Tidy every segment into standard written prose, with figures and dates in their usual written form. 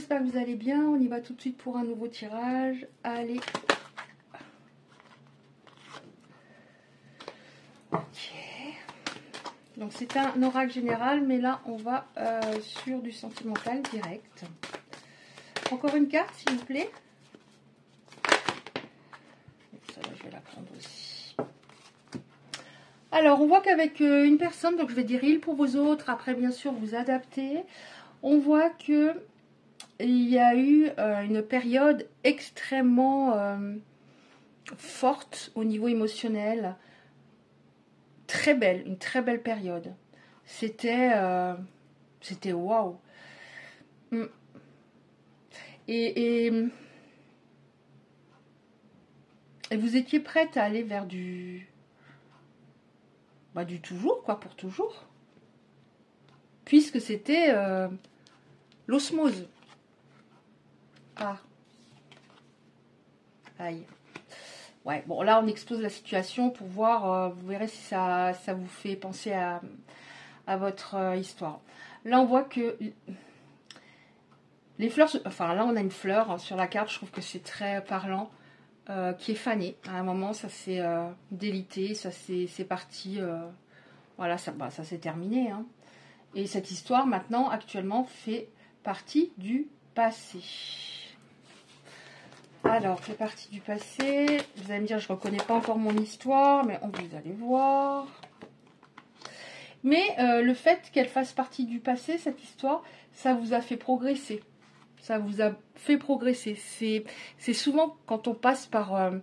j'espère que vous allez bien. On y va tout de suite pour un nouveau tirage. Allez. Ok. Donc c'est un oracle général, mais là on va sur du sentimental direct. Encore une carte s'il vous plaît. Celle-là je vais la prendre aussi. Alors on voit qu'avec une personne, donc je vais dire il pour vos autres, après bien sûr vous adaptez. On voit que il y a eu une période extrêmement forte au niveau émotionnel. Très belle, une très belle période. C'était waouh. Et vous étiez prête à aller vers du toujours, quoi, pour toujours. Puisque c'était l'osmose. Ah. Aïe. Ouais, bon, là, on explose la situation pour voir, vous verrez si ça vous fait penser à votre histoire. Là, on voit que les fleurs, enfin, là, on a une fleur hein, sur la carte, je trouve que c'est très parlant, qui est fanée. À un moment, ça s'est délité, ça c'est parti, voilà, ça s'est terminé. Hein. Et cette histoire, maintenant, actuellement, fait partie du passé. Alors, fait partie du passé. Vous allez me dire, je ne reconnais pas encore mon histoire, mais vous allez voir. Mais le fait qu'elle fasse partie du passé, cette histoire, ça vous a fait progresser. Ça vous a fait progresser. C'est souvent quand on passe par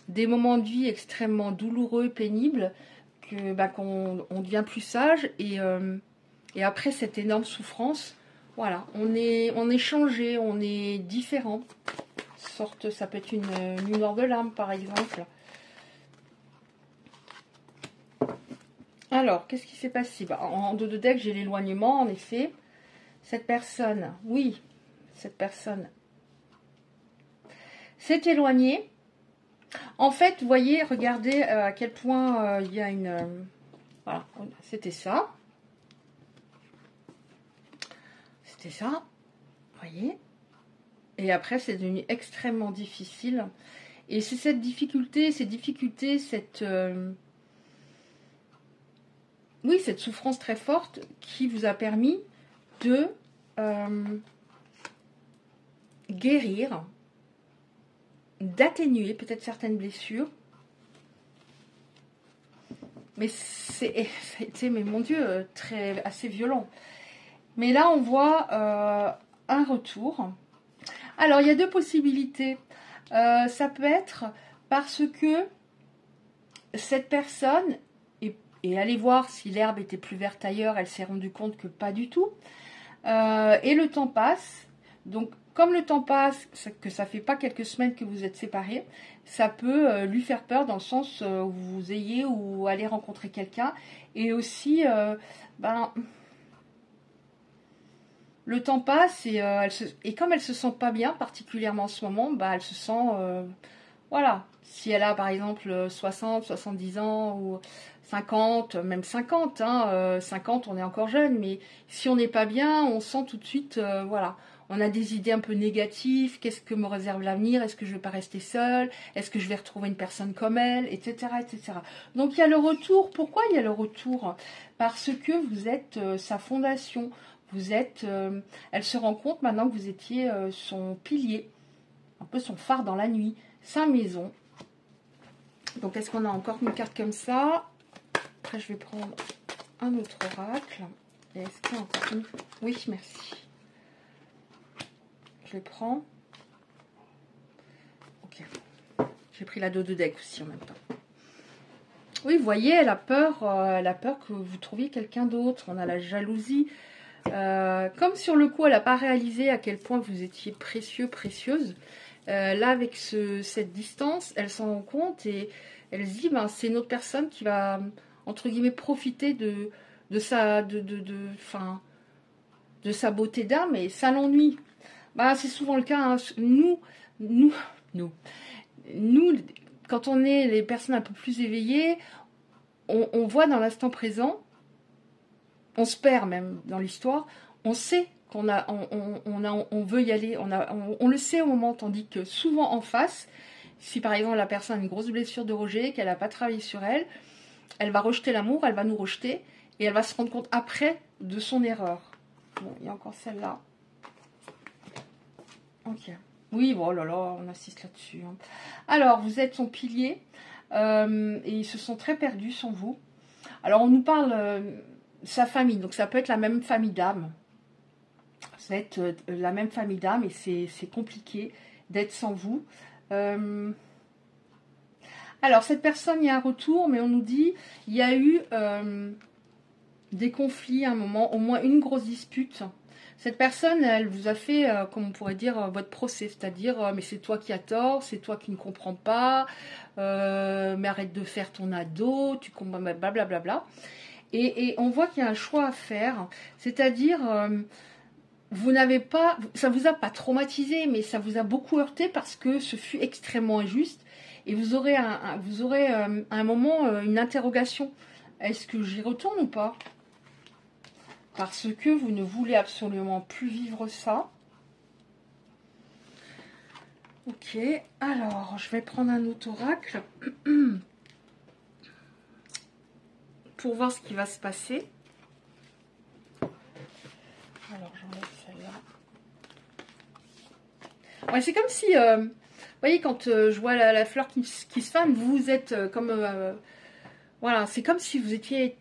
des moments de vie extrêmement douloureux, pénibles, qu'on devient plus sage. Et après cette énorme souffrance, voilà, on est changé, on est différent. Ça peut être une humeur de l'âme par exemple. Alors, qu'est-ce qui s'est passé en dos de deck, j'ai l'éloignement, en effet. Cette personne, oui, cette personne s'est éloignée. En fait, vous voyez, regardez à quel point il y a une... voilà, c'était ça. C'était ça, vous voyez. Et après, c'est devenu extrêmement difficile. Et c'est cette difficulté, cette souffrance très forte qui vous a permis de guérir, d'atténuer peut-être certaines blessures. Mais ça a été, mais mon Dieu, assez violent. Mais là, on voit un retour. Alors, il y a deux possibilités. Ça peut être parce que cette personne est allée voir si l'herbe était plus verte ailleurs. Elle s'est rendue compte que pas du tout. Et le temps passe. Donc, comme le temps passe, que ça fait pas quelques semaines que vous êtes séparés, ça peut lui faire peur dans le sens où vous ayez ou allez rencontrer quelqu'un. Et aussi, le temps passe et comme elle se sent pas bien, particulièrement en ce moment, elle se sent, voilà. Si elle a par exemple 60, 70 ans ou 50, même 50, 50 on est encore jeune, mais si on n'est pas bien, on sent tout de suite, voilà. On a des idées un peu négatives, qu'est-ce que me réserve l'avenir, est-ce que je ne vais pas rester seule, est-ce que je vais retrouver une personne comme elle, etc. etc. Donc il y a le retour, pourquoi il y a le retour? Parce que vous êtes sa fondation. Vous êtes, elle se rend compte maintenant que vous étiez son pilier, un peu son phare dans la nuit, sa maison. Donc, est-ce qu'on a encore une carte comme ça? Après, je vais prendre un autre oracle. Et est-ce qu'il y a encore une? Oui, merci. Je les prends. Ok. J'ai pris la dos de deck aussi en même temps. Oui, vous voyez, elle a peur que vous trouviez quelqu'un d'autre. On a la jalousie. Comme sur le coup, elle n'a pas réalisé à quel point vous étiez précieux, précieuse. Là, avec cette distance, elle s'en rend compte et elle se dit, c'est une autre personne qui va, entre guillemets, profiter de sa beauté d'âme et ça l'ennuie. C'est souvent le cas. Hein. Nous, quand on est les personnes un peu plus éveillées, on voit dans l'instant présent. On se perd même dans l'histoire. On sait on veut y aller, on le sait au moment, tandis que souvent en face, si par exemple la personne a une grosse blessure de rejet, qu'elle n'a pas travaillé sur elle, elle va rejeter l'amour, elle va nous rejeter, et elle va se rendre compte après de son erreur. Bon, il y a encore celle-là. Ok. Oui, bon, oh là là, on assiste là-dessus. Hein. Alors, vous êtes son pilier, et ils se sont très perdus sans vous. Alors, on nous parle sa famille, donc ça peut être la même famille d'âme. Vous êtes la même famille d'âme, et c'est compliqué d'être sans vous. Alors, cette personne, il y a un retour, mais on nous dit, il y a eu des conflits à un moment, au moins une grosse dispute. Cette personne, elle vous a fait, comme on pourrait dire, votre procès, c'est-à-dire, mais c'est toi qui as tort, c'est toi qui ne comprends pas, mais arrête de faire ton ado, tu comprends, blablabla. Et on voit qu'il y a un choix à faire, c'est-à-dire, vous n'avez pas, ça vous a pas traumatisé, mais ça vous a beaucoup heurté parce que ce fut extrêmement injuste, et vous aurez à un moment une interrogation. Est-ce que j'y retourne ou pas ? Parce que vous ne voulez absolument plus vivre ça. Ok, alors je vais prendre un autre oracle pour voir ce qui va se passer. Alors j'enlève celle-là. Ouais, c'est comme si, vous voyez, quand je vois la fleur qui se fane, vous êtes comme... voilà, c'est comme si vous étiez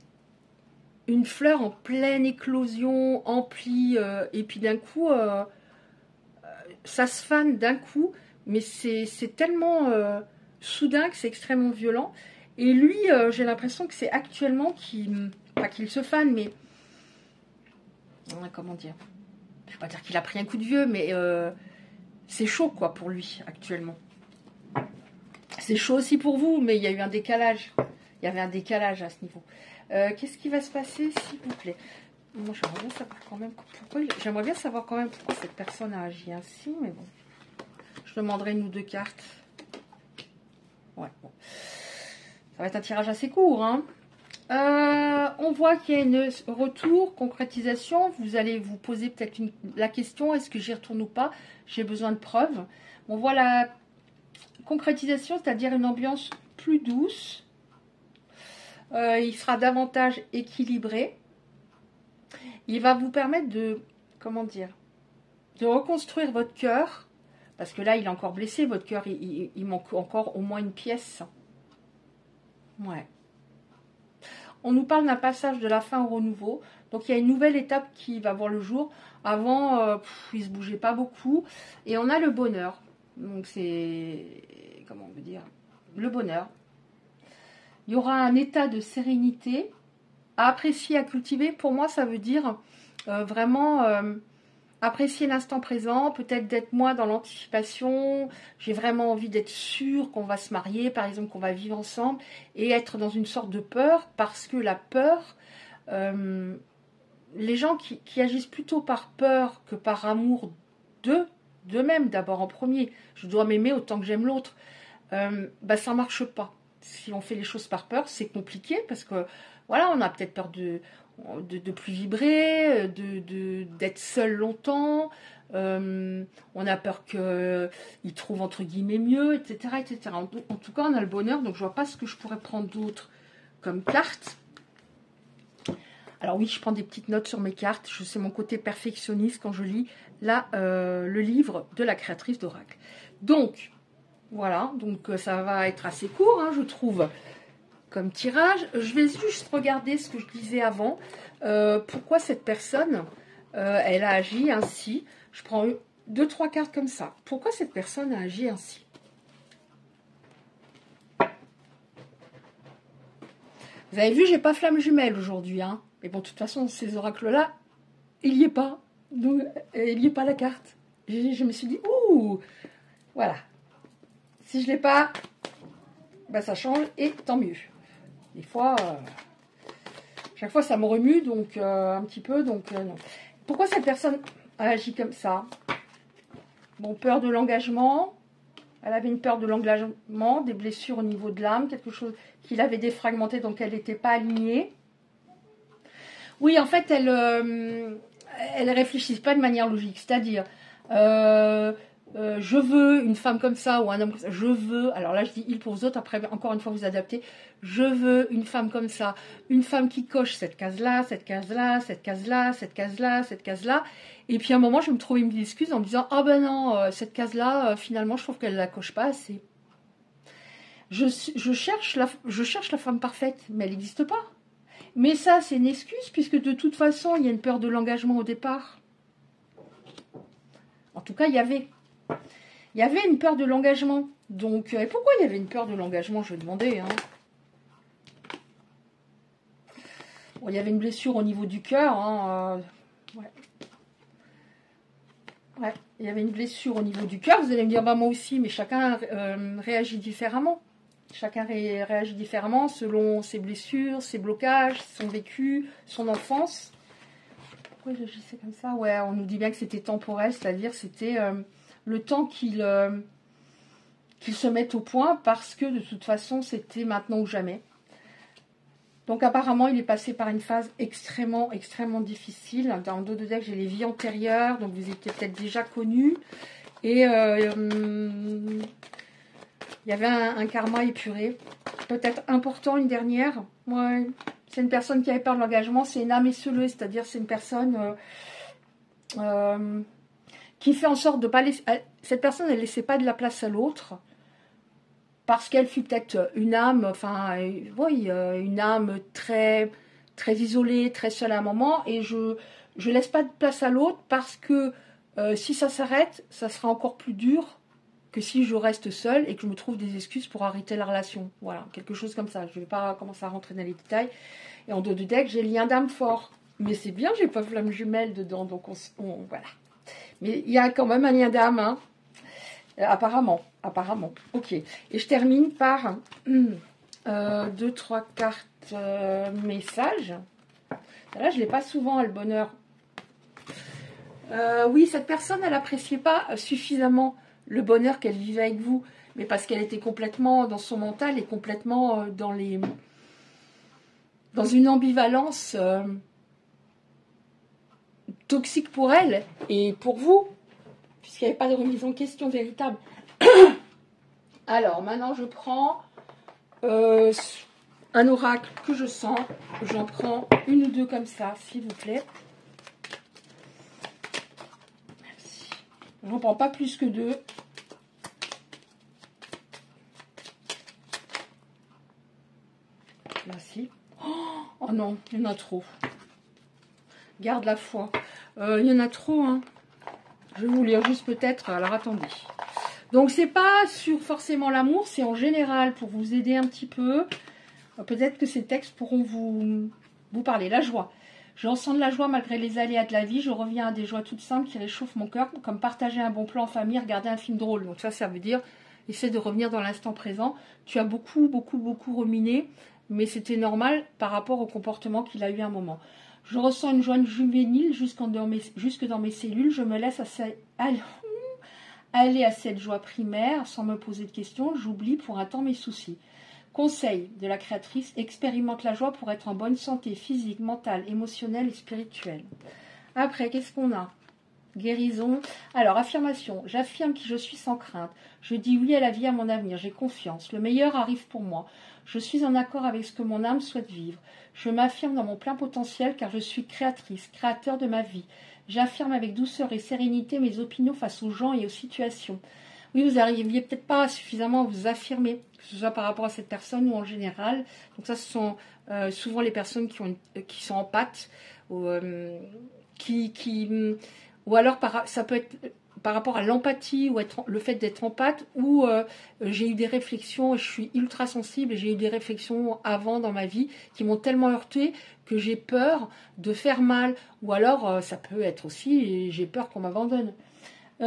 une fleur en pleine éclosion, emplie, et puis d'un coup, ça se fane d'un coup, mais c'est tellement soudain que c'est extrêmement violent. Et lui, j'ai l'impression que c'est actuellement pas qu'il se fane, mais comment dire, je vais pas dire qu'il a pris un coup de vieux, mais c'est chaud quoi pour lui actuellement. C'est chaud aussi pour vous, mais il y a eu un décalage. Il y avait un décalage à ce niveau. Qu'est-ce qui va se passer, s'il vous plaît? Moi, j'aimerais bien savoir quand même pourquoi cette personne a agi ainsi, mais bon. Je demanderai une ou deux cartes. Ouais, bon. Ça va être un tirage assez court, hein. On voit qu'il y a une retour, concrétisation. Vous allez vous poser peut-être la question, est-ce que j'y retourne ou pas? J'ai besoin de preuves. On voit la concrétisation, c'est-à-dire une ambiance plus douce. Il sera davantage équilibré. Il va vous permettre de, comment dire, de reconstruire votre cœur. Parce que là, il est encore blessé, votre cœur, il manque encore au moins une pièce. Ouais. On nous parle d'un passage de la fin au renouveau. Donc, il y a une nouvelle étape qui va voir le jour. Avant, il ne se bougeait pas beaucoup. Et on a le bonheur. Donc, c'est, comment on veut dire, le bonheur. Il y aura un état de sérénité à apprécier, à cultiver. Pour moi, ça veut dire vraiment apprécier l'instant présent, peut-être d'être moins dans l'anticipation. J'ai vraiment envie d'être sûre qu'on va se marier, par exemple, qu'on va vivre ensemble, et être dans une sorte de peur, parce que la peur, les gens qui agissent plutôt par peur que par amour d'eux-mêmes, d'abord en premier, je dois m'aimer autant que j'aime l'autre, ça ne marche pas. Si on fait les choses par peur, c'est compliqué parce que voilà, on a peut-être peur de plus vibrer, d'être seul longtemps, on a peur qu'il trouve entre guillemets mieux, etc. etc. En tout cas, on a le bonheur, donc je vois pas ce que je pourrais prendre d'autre comme carte. Alors oui, je prends des petites notes sur mes cartes, c'est mon côté perfectionniste quand je lis là, le livre de la créatrice d'Oracle. Donc, voilà, donc ça va être assez court, hein, je trouve, comme tirage. Je vais juste regarder ce que je disais avant. Pourquoi cette personne, elle a agi ainsi. Je prends 2-3 cartes comme ça. Pourquoi cette personne a agi ainsi? Vous avez vu, j'ai pas flamme jumelle aujourd'hui, hein. Mais bon, de toute façon, ces oracles-là, il n'y est pas. Donc, il n'y est pas la carte. Je me suis dit, ouh, voilà. Si je ne l'ai pas, ben ça change et tant mieux. Des fois, chaque fois ça me remue, donc un petit peu, donc non. Pourquoi cette personne a agi comme ça? Bon, peur de l'engagement. Elle avait une peur de l'engagement, des blessures au niveau de l'âme, quelque chose qui l'avait défragmenté, donc elle n'était pas alignée. Oui, en fait, elles réfléchissent pas de manière logique. C'est-à-dire, je veux une femme comme ça ou un homme comme ça. Je veux, alors là je dis il pour vous autres, après encore une fois vous adaptez. Je veux une femme comme ça, une femme qui coche cette case-là, cette case-là, cette case-là, cette case-là, cette case-là. Et puis à un moment je me trouvais une excuse en me disant ah ben non, cette case-là, finalement je trouve qu'elle la coche pas assez. Je cherche la femme parfaite, mais elle n'existe pas. Mais ça, c'est une excuse, puisque de toute façon, il y a une peur de l'engagement au départ. En tout cas, il y avait une peur de l'engagement. Donc, et pourquoi il y avait une peur de l'engagement, je vais demander. Hein. Bon, il y avait une blessure au niveau du cœur. Hein, ouais. Ouais, il y avait une blessure au niveau du cœur. Vous allez me dire, bah, moi aussi, mais chacun réagit différemment. Chacun réagit différemment selon ses blessures, ses blocages, son vécu, son enfance. Pourquoi il agissait comme ça? Ouais, on nous dit bien que c'était temporel, c'est-à-dire c'était le temps qu'il se mette au point parce que de toute façon c'était maintenant ou jamais. Donc apparemment il est passé par une phase extrêmement, extrêmement difficile. Dans le dos de deck j'ai les vies antérieures, donc vous étiez peut-être déjà connus. Et il y avait un karma épuré. Peut-être important, une dernière. Ouais. C'est une personne qui avait peur de l'engagement. C'est une âme esseulée, c'est-à-dire c'est une personne qui fait en sorte de ne pas laisser... Cette personne, elle ne laissait pas de la place à l'autre. Parce qu'elle fut peut-être une âme, enfin, oui, une âme très, très isolée, très seule à un moment. Et je ne laisse pas de place à l'autre parce que si ça s'arrête, ça sera encore plus dur que si je reste seule et que je me trouve des excuses pour arrêter la relation. Voilà, quelque chose comme ça. Je ne vais pas commencer à rentrer dans les détails. Et en dos de deck, j'ai lien d'âme fort. Mais c'est bien, j'ai pas flamme jumelle dedans, donc voilà. Mais il y a quand même un lien d'âme, hein. Apparemment. Ok. Et je termine par 2-3 cartes messages. Là, je ne l'ai pas souvent, le bonheur. Oui, cette personne, elle n'appréciait pas suffisamment le bonheur qu'elle vivait avec vous, mais parce qu'elle était complètement dans son mental et complètement dans une ambivalence toxique pour elle et pour vous, puisqu'il n'y avait pas de remise en question véritable. Alors, maintenant, je prends un oracle que je sens. J'en prends une ou deux comme ça, s'il vous plaît. Merci. Je n'en prends pas plus que deux. Merci. Oh non, il y en a trop. Garde la foi. Il y en a trop, hein. Je vais vous lire juste peut-être. Alors, attendez. Donc, c'est pas sur forcément l'amour, c'est en général pour vous aider un petit peu. Peut-être que ces textes pourront vous parler. La joie. Je ressens de la joie malgré les aléas de la vie. Je reviens à des joies toutes simples qui réchauffent mon cœur, comme partager un bon plan en famille, regarder un film drôle. Donc ça veut dire, essaie de revenir dans l'instant présent. Tu as beaucoup ruminé, mais c'était normal par rapport au comportement qu'il a eu à un moment. Je ressens une joie juvénile jusque dans mes cellules. Je me laisse aller à cette joie primaire sans me poser de questions. J'oublie pour un temps mes soucis. Conseil de la créatrice, expérimente la joie pour être en bonne santé physique, mentale, émotionnelle et spirituelle. Après, qu'est-ce qu'on a? Guérison. Alors, affirmation. J'affirme qui je suis sans crainte. Je dis oui à la vie, à mon avenir. J'ai confiance. Le meilleur arrive pour moi. Je suis en accord avec ce que mon âme souhaite vivre. Je m'affirme dans mon plein potentiel car je suis créatrice, créateur de ma vie. J'affirme avec douceur et sérénité mes opinions face aux gens et aux situations. Oui, vous n'arriviez peut-être pas suffisamment à vous affirmer, que ce soit par rapport à cette personne ou en général. Donc ça, ce sont souvent les personnes qui sont en pâte, ou alors ça peut être par rapport à l'empathie ou le fait d'être en pâte, ou j'ai eu des réflexions, je suis ultra sensible et j'ai eu des réflexions avant dans ma vie qui m'ont tellement heurtée que j'ai peur de faire mal, ou alors ça peut être aussi j'ai peur qu'on m'abandonne.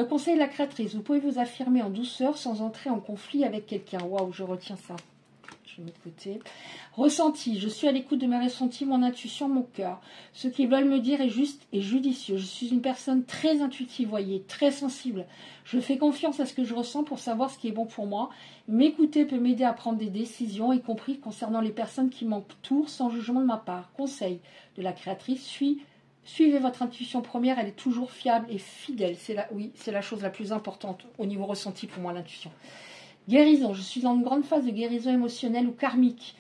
Conseil de la créatrice, vous pouvez vous affirmer en douceur sans entrer en conflit avec quelqu'un. Waouh, je retiens ça. Je mets de côté. Ressenti, je suis à l'écoute de mes ressentis, mon intuition, mon cœur. Ce qu'ils veulent me dire est juste et judicieux. Je suis une personne très intuitive, voyez, très sensible. Je fais confiance à ce que je ressens pour savoir ce qui est bon pour moi. M'écouter peut m'aider à prendre des décisions, y compris concernant les personnes qui m'entourent sans jugement de ma part. Conseil de la créatrice, suis Suivez votre intuition première, elle est toujours fiable et fidèle. Oui, c'est la chose la plus importante au niveau ressenti pour moi, l'intuition. Guérison, je suis dans une grande phase de guérison émotionnelle ou karmique.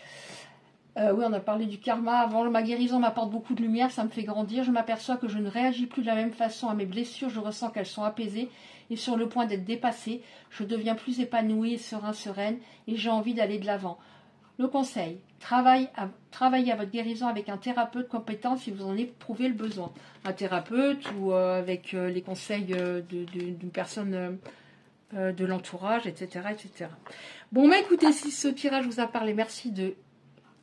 Oui, on a parlé du karma. Avant, ma guérison m'apporte beaucoup de lumière, ça me fait grandir. Je m'aperçois que je ne réagis plus de la même façon à mes blessures. Je ressens qu'elles sont apaisées et sur le point d'être dépassées. Je deviens plus épanouie et sereine et j'ai envie d'aller de l'avant. Le conseil, travaillez à votre guérison avec un thérapeute compétent si vous en éprouvez le besoin. Un thérapeute ou avec les conseils d'une personne de l'entourage, etc., etc. Bon, écoutez, si ce tirage vous a parlé, merci de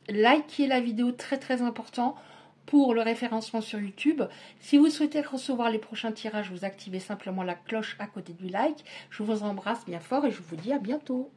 liker la vidéo, très très important pour le référencement sur YouTube. Si vous souhaitez recevoir les prochains tirages, vous activez simplement la cloche à côté du like. Je vous embrasse bien fort et je vous dis à bientôt.